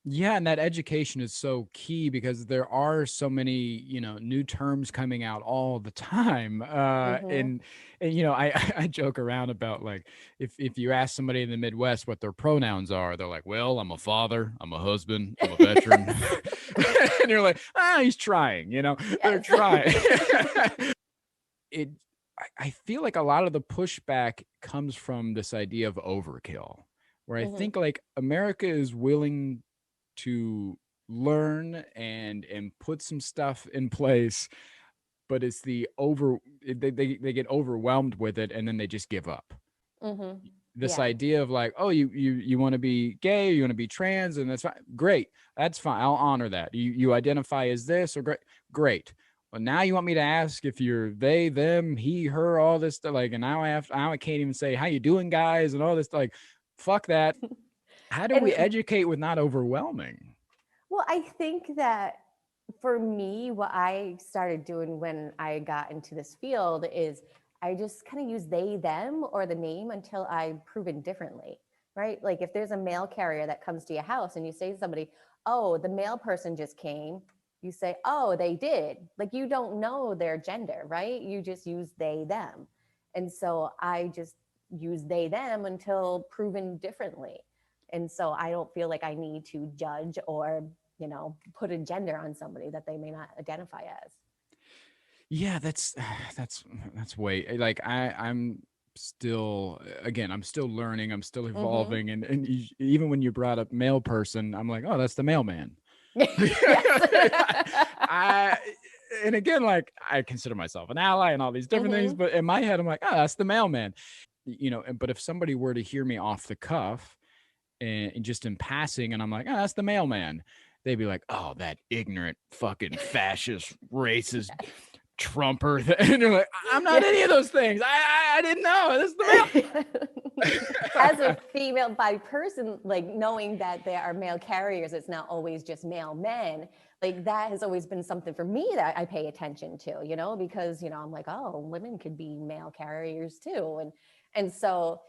Yeah, and that education is so key because there are so many, new terms coming out all the time. Mm-hmm. And I I joke around about like if you ask somebody in the Midwest what their pronouns are, they're like, "Well, I'm a father, I'm a husband, I'm a veteran," Yes. and you're like, "Ah, he's trying," they're Yes. trying. it, I feel like a lot of the pushback comes from this idea of overkill, where I Hmm. think like America is willing to learn and put some stuff in place, but it's they get overwhelmed with it and then they just give up. Hmm. This Yeah. idea of like, oh, you want to be gay, you want to be trans, and that's fine. Great, that's fine. I'll honor that. You identify as this or great. Well, now you want me to ask if you're they, them, he, her, all this stuff. Like, and now I can't even say how you doing, guys, and all this. Like, fuck that. How do we And educate with not overwhelming? well, I think that for me, what I started doing when I got into this field is I just kind of use they, them, or the name until I'm proven differently, right? Like if there's a mail carrier that comes to your house and you say to somebody, oh, the mail person just came, you say, oh, they did. Like you don't know their gender, right? You just use they, them. And so I just use they, them until proven differently. And so I don't feel like I need to judge or put a gender on somebody that they may not identify as. Yeah, that's way like I'm still again, I'm still learning, I'm still Mm-hmm. evolving, and even when you brought up male person, I'm like, oh, that's the mailman. Yes. I and again, like I consider myself an ally and all these different things, Mm-hmm. but in my head, I'm like, oh, that's the mailman. But if somebody were to hear me off the cuff and just in passing, and I'm like, oh, that's the mailman, they'd be like, oh, that ignorant fucking fascist racist Trumper, and you're like, I'm not Yeah. any of those things. I didn't know. This is the As a mail. female by person, like knowing that there are male carriers, it's not always just male men. Like that has always been something for me that I pay attention to, because I'm like, oh, women could be male carriers too, and so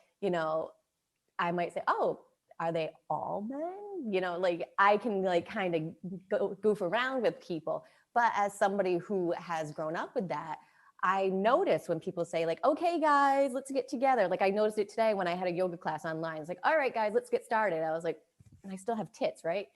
I might say, oh, are they all men? Like I can like kind of goof around with people. But as somebody who has grown up with that, I notice when people say like, okay, guys, let's get together. Like I noticed it today when I had a yoga class online. It's like, all right, guys, let's get started. I was like, and I still have tits, right?